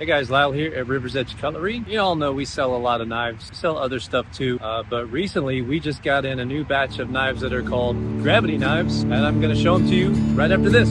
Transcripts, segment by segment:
Hey guys, Lyle here at River's Edge Cutlery. You all know we sell a lot of knives, sell other stuff too, but recently we just got in a new batch of knives that are called gravity knives, and I'm going to show them to you right after this.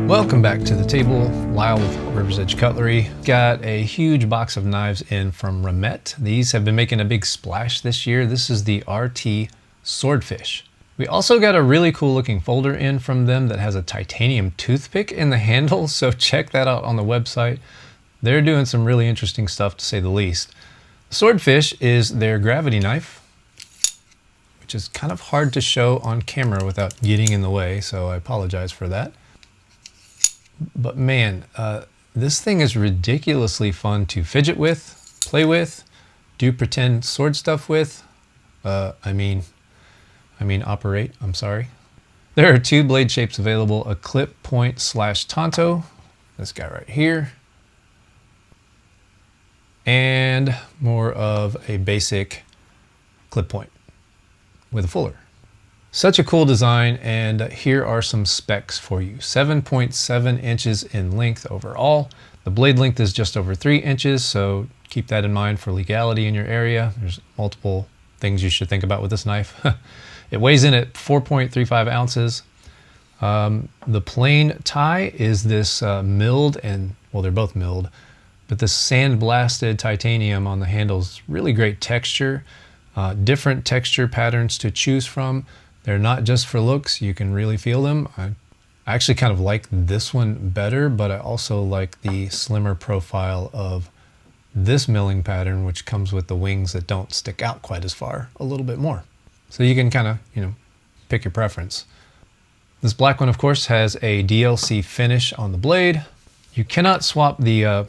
Welcome back to the table. Lyle with River's Edge Cutlery. Got a huge box of knives in from Remette. These have been making a big splash this year. This is the Remette Swordfish. We also got a really cool looking folder in from them that has a titanium toothpick in the handle, so check that out on the website. They're doing some really interesting stuff, to say the least. The Swordfish is their gravity knife, which is kind of hard to show on camera without getting in the way, so I apologize for that. But man, this thing is ridiculously fun to fidget with, play with, do pretend sword stuff with. I mean operate, I'm sorry. There are two blade shapes available, a clip point / tanto, this guy right here, and more of a basic clip point with a fuller. Such a cool design, and here are some specs for you. 7.7 inches in length overall. The blade length is just over 3 inches, so keep that in mind for legality in your area. There's multiple things you should think about with this knife. It weighs in at 4.35 ounces. The plain tie is this milled, and well, they're both milled, but this sandblasted titanium on the handles. Really great texture, different texture patterns to choose from. They're not just for looks, you can really feel them. I actually kind of like this one better, but I also like the slimmer profile of this milling pattern, which comes with the wings that don't stick out quite as far, a little bit more. So you can kind of, pick your preference. This black one, of course, has a DLC finish on the blade. You cannot swap the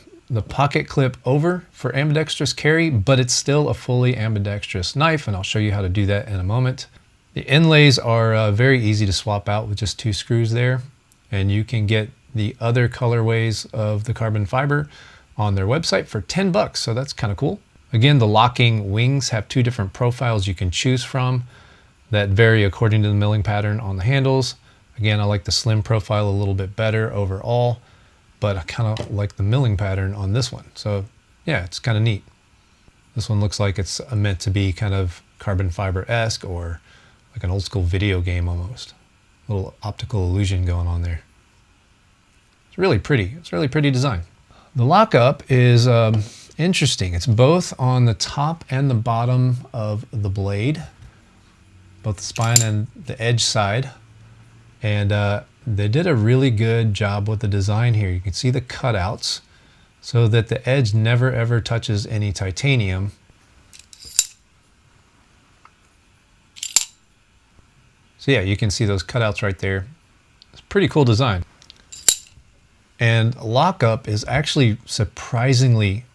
pocket clip over for ambidextrous carry, but it's still a fully ambidextrous knife, and I'll show you how to do that in a moment. The inlays are very easy to swap out with just 2 screws there, and you can get the other colorways of the carbon fiber on their website for 10 bucks, so that's kind of cool. Again, the locking wings have 2 different profiles you can choose from that vary according to the milling pattern on the handles. Again, I like the slim profile a little bit better overall, but I kind of like the milling pattern on this one. So yeah, it's kind of neat. This one looks like it's meant to be kind of carbon fiber-esque, or like an old school video game almost. A little optical illusion going on there. It's really pretty. It's a really pretty design. The lockup is interesting. It's both on the top and the bottom of the blade, both the spine and the edge side. And they did a really good job with the design here. You can see the cutouts so that the edge never ever touches any titanium. So yeah, you can see those cutouts right there. It's a pretty cool design. And lockup is actually surprisingly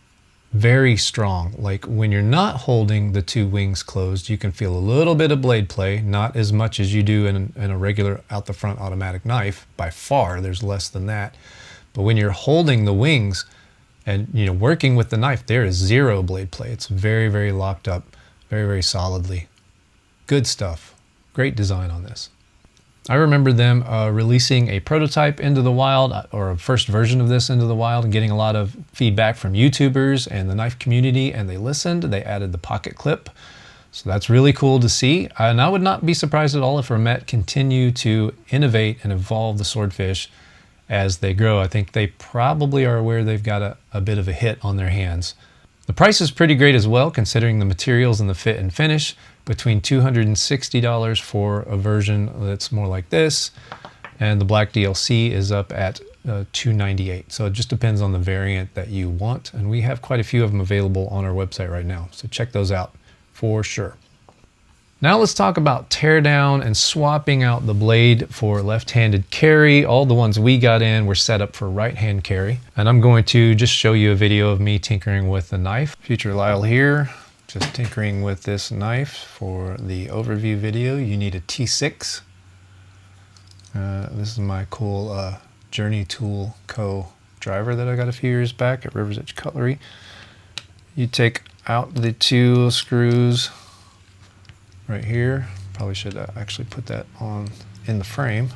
very strong. Like when you're not holding the 2 wings closed, you can feel a little bit of blade play, not as much as you do in a regular out the front automatic knife. By far, there's less than that. But when you're holding the wings and working with the knife, there is 0 blade play. It's very, very locked up, very, very solidly. Good stuff. Great design on this. I remember them releasing a prototype into the wild, or a first version of this into the wild, and getting a lot of feedback from YouTubers and the knife community, and they listened. They added the pocket clip. So that's really cool to see. And I would not be surprised at all if Remette continue to innovate and evolve the Swordfish as they grow. I think they probably are aware they've got a bit of a hit on their hands. The price is pretty great as well, considering the materials and the fit and finish. Between $260 for a version that's more like this, and the black DLC is up at $298. So it just depends on the variant that you want, and we have quite a few of them available on our website right now, so check those out for sure. Now let's talk about teardown and swapping out the blade for left-handed carry. All the ones we got in were set up for right-hand carry, and I'm going to just show you a video of me tinkering with the knife. Future Lyle here, just tinkering with this knife for the overview video. You need a T6. This is my cool Journey Tool Co. driver that I got a few years back at River's Edge Cutlery. You take out the 2 screws right here. Probably should actually put that on in the frame.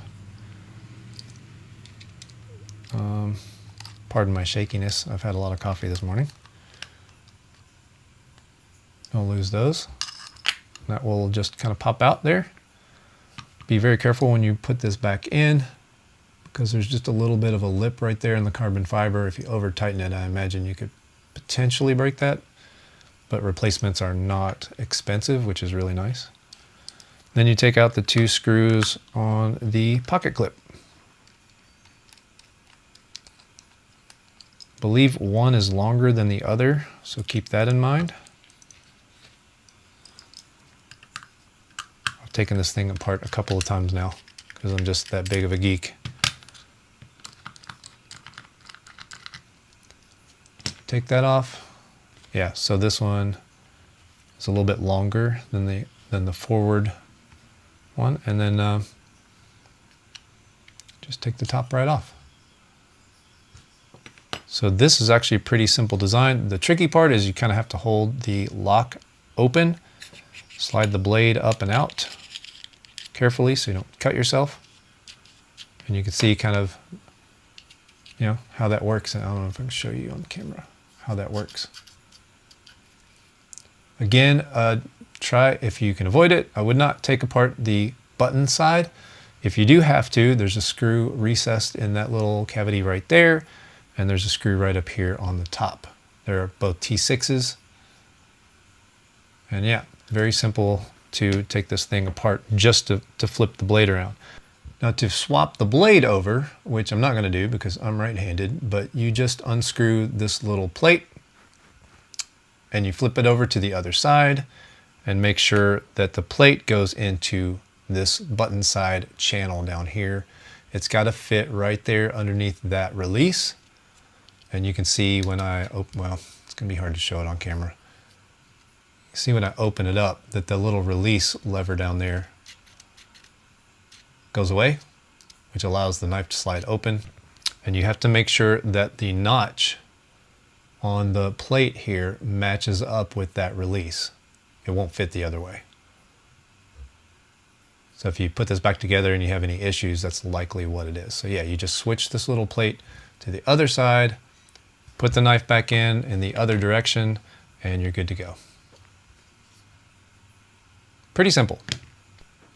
Pardon my shakiness. I've had a lot of coffee this morning. Don't lose those. That will just kind of pop out there. Be very careful when you put this back in, because there's just a little bit of a lip right there in the carbon fiber. If you over tighten it, I imagine you could potentially break that, but replacements are not expensive, which is really nice. Then you take out the 2 screws on the pocket clip. I believe one is longer than the other, so keep that in mind. I've taken this thing apart a couple of times now because I'm just that big of a geek. Take that off. Yeah, so this one is a little bit longer than the forward one, and then just take the top right off. So this is actually a pretty simple design. The tricky part is you kind of have to hold the lock open, slide the blade up and out carefully so you don't cut yourself, and you can see kind of, you know, how that works. And I don't know if I can show you on the camera how that works. Again, try, if you can avoid it, I would not take apart the button side. If you do have to, there's a screw recessed in that little cavity right there, and there's a screw right up here on the top. They're both T6s. And yeah, very simple to take this thing apart just to flip the blade around. Now to swap the blade over, which I'm not going to do because I'm right-handed, but you just unscrew this little plate and you flip it over to the other side and make sure that the plate goes into this button side channel down here. It's got to fit right there underneath that release. And you can see when I open, well, it's going to be hard to show it on camera. You see when I open it up that the little release lever down there goes away, which allows the knife to slide open. And you have to make sure that the notch on the plate here matches up with that release. It won't fit the other way. So if you put this back together and you have any issues, that's likely what it is. So yeah, you just switch this little plate to the other side, put the knife back in the other direction, and you're good to go. Pretty simple.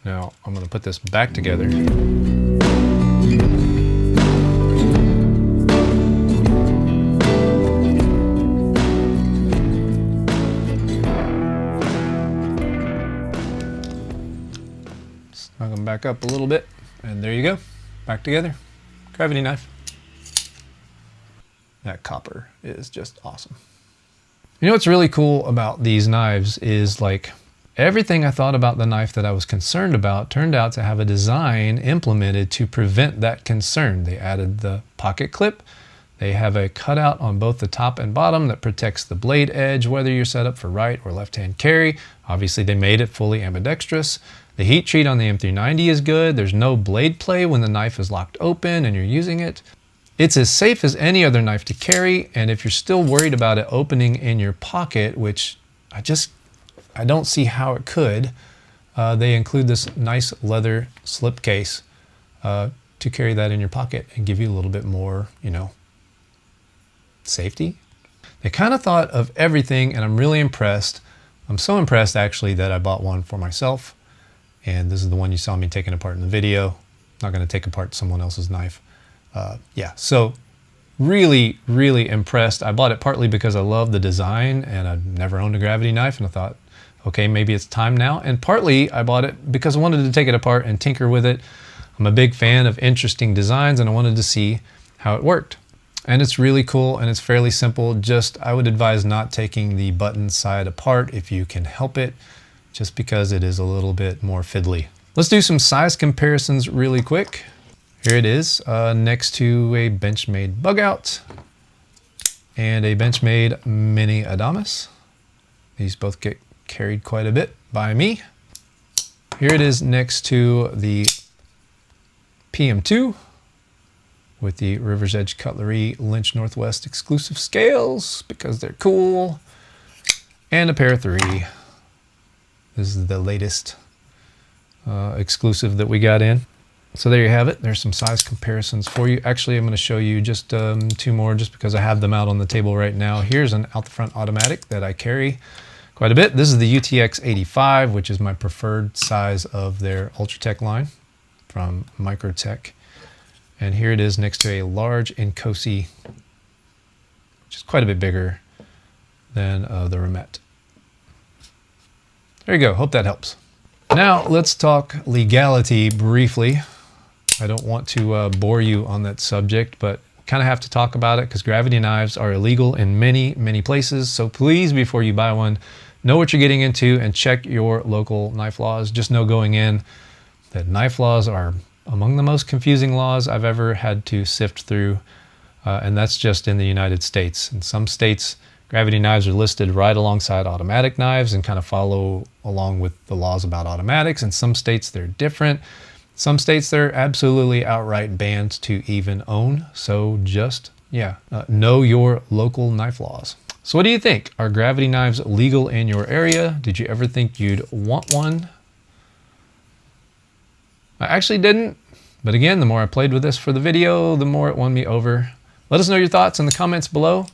Now I'm going to put this back together. Snug them back up a little bit, and there you go. Back together. Gravity knife. That copper is just awesome. You know what's really cool about these knives is, like, everything I thought about the knife that I was concerned about turned out to have a design implemented to prevent that concern. They added the pocket clip. They have a cutout on both the top and bottom that protects the blade edge, whether you're set up for right or left-hand carry. Obviously, they made it fully ambidextrous. The heat treat on the M390 is good. There's no blade play when the knife is locked open and you're using it. It's as safe as any other knife to carry, and if you're still worried about it opening in your pocket, which I don't see how it could, they include this nice leather slip case to carry that in your pocket and give you a little bit more, you know, safety. They kind of thought of everything, and I'm really impressed. I'm so impressed actually that I bought one for myself, and this is the one you saw me taking apart in the video. I'm not going to take apart someone else's knife. Yeah, so really, really impressed. I bought it partly because I love the design and I've never owned a gravity knife, and I thought, okay, maybe it's time now. And partly I bought it because I wanted to take it apart and tinker with it. I'm a big fan of interesting designs, and I wanted to see how it worked. And it's really cool and it's fairly simple. Just, I would advise not taking the button side apart if you can help it, just because it is a little bit more fiddly. Let's do some size comparisons really quick. Here it is next to a Benchmade bug out and a Benchmade mini Adamas. These both get carried quite a bit by me. Here it is next to the PM2 with the River's Edge Cutlery Lynch Northwest exclusive scales because they're cool. And a pair of 3. This is the latest exclusive that we got in. So there you have it. There's some size comparisons for you. Actually, I'm going to show you just 2 more just because I have them out on the table right now. Here's an out the front automatic that I carry quite a bit. This is the UTX 85, which is my preferred size of their Ultratech line from Microtech. And here it is next to a large Incosi, which is quite a bit bigger than the Remette. There you go. Hope that helps. Now let's talk legality briefly. I don't want to bore you on that subject, but kind of have to talk about it because gravity knives are illegal in many, many places. So please, before you buy one, know what you're getting into and check your local knife laws. Just know going in that knife laws are among the most confusing laws I've ever had to sift through, and that's just in the United States. In some states, gravity knives are listed right alongside automatic knives and kind of follow along with the laws about automatics. In some states, they're different. Some states, they're absolutely outright banned to even own. So just, know your local knife laws. So what do you think? Are gravity knives legal in your area? Did you ever think you'd want one? I actually didn't, but again, the more I played with this for the video, the more it won me over. Let us know your thoughts in the comments below.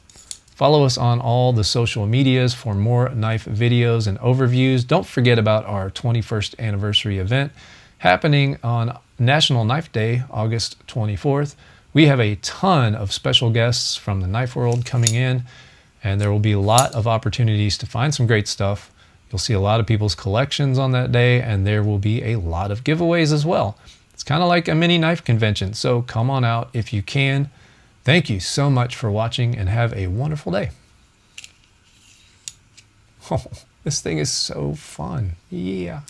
Follow us on all the social medias for more knife videos and overviews. Don't forget about our 21st anniversary event happening on National Knife Day, August 24th. We have a ton of special guests from the knife world coming in, and there will be a lot of opportunities to find some great stuff. You'll see a lot of people's collections on that day, and there will be a lot of giveaways as well. It's kind of like a mini knife convention, so come on out if you can. Thank you so much for watching, and have a wonderful day. Oh, this thing is so fun. Yeah.